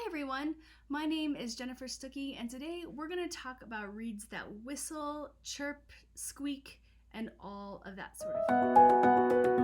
everyone, my name is Jennifer Stuckey, and today we're going to talk about reeds that whistle, chirp, squeak, and all of that sort of thing.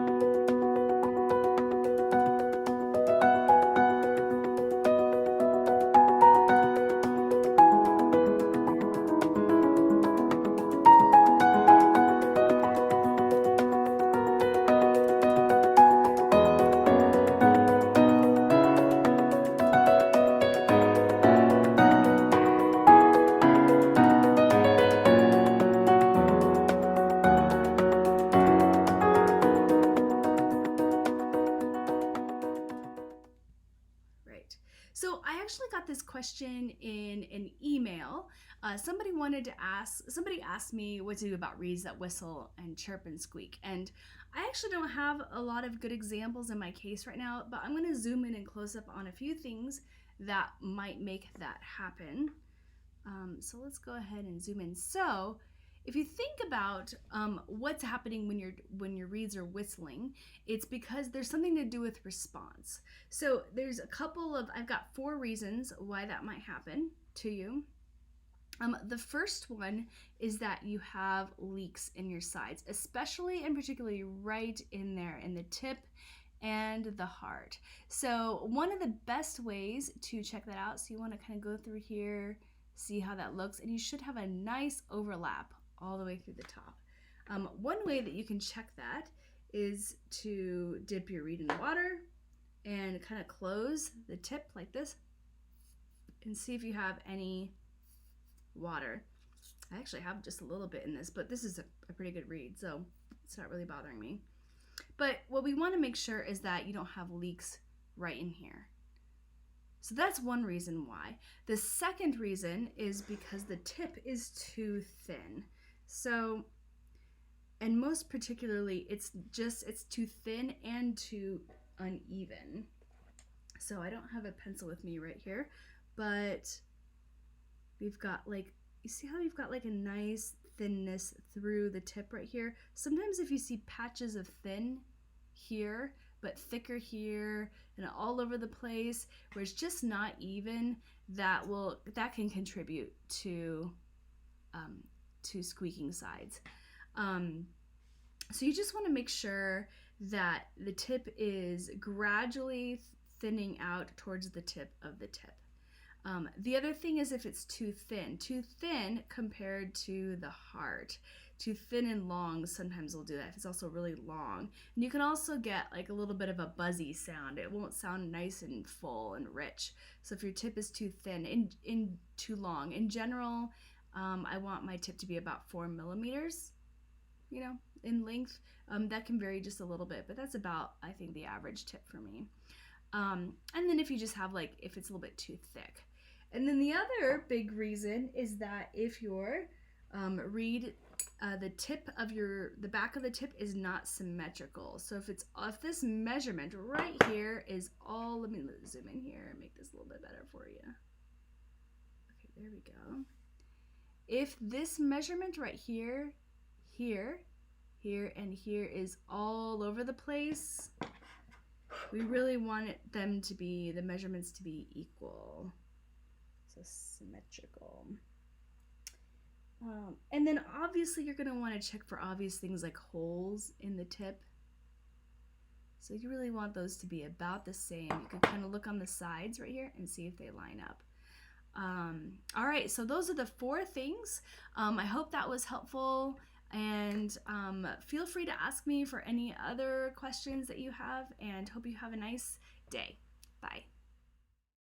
So I actually got this question in an email. Somebody asked me what to do about reeds that whistle and chirp and squeak. And I actually don't have a lot of good examples in my case right now, but I'm going to zoom in and close up on a few things that might make that happen. So let's go ahead and zoom in. So if you think about what's happening when your reeds are whistling, it's because there's something to do with response. So there's I've got 4 reasons why that might happen to you. The first one is that you have leaks in your sides, especially and particularly right in there in the tip and the heart. So one of the best ways to check that out, so you want to kind of go through here, see how that looks, and you should have a nice overlap all the way through the top. One way that you can check that is to dip your reed in the water and kind of close the tip like this and see if you have any water. I actually have just a little bit in this, but this is a pretty good reed, so it's not really bothering me. But what we want to make sure is that you don't have leaks right in here. So that's one reason why. The second reason is because the tip is too thin. So, and most particularly, it's too thin and too uneven. So I don't have a pencil with me right here, but we've got you see how we've got a nice thinness through the tip right here? Sometimes if you see patches of thin here, but thicker here and all over the place where it's just not even, that can contribute to squeaking sides. So you just want to make sure that the tip is gradually thinning out towards the tip of the tip. The other thing is if it's too thin compared to the heart. Too thin and long sometimes will do that if it's also really long. And you can also get a little bit of a buzzy sound. It won't sound nice and full and rich. So if your tip is too thin and too long, in general, I want my tip to be about 4 millimeters, in length. That can vary just a little bit, but that's about, I think, the average tip for me. And then if you just have if it's a little bit too thick. And then the other big reason is that if your reed, the back of the tip is not symmetrical. So if this measurement right here is all, let me zoom in here and make this a little bit better for you. Okay, there we go. If this measurement right here, here, and here is all over the place, we really want the measurements to be equal. So symmetrical. And then obviously you're going to want to check for obvious things like holes in the tip. So you really want those to be about the same. You can kind of look on the sides right here and see if they line up. All right, so those are the 4 things. I hope that was helpful, and feel free to ask me for any other questions that you have, and hope you have a nice day. Bye.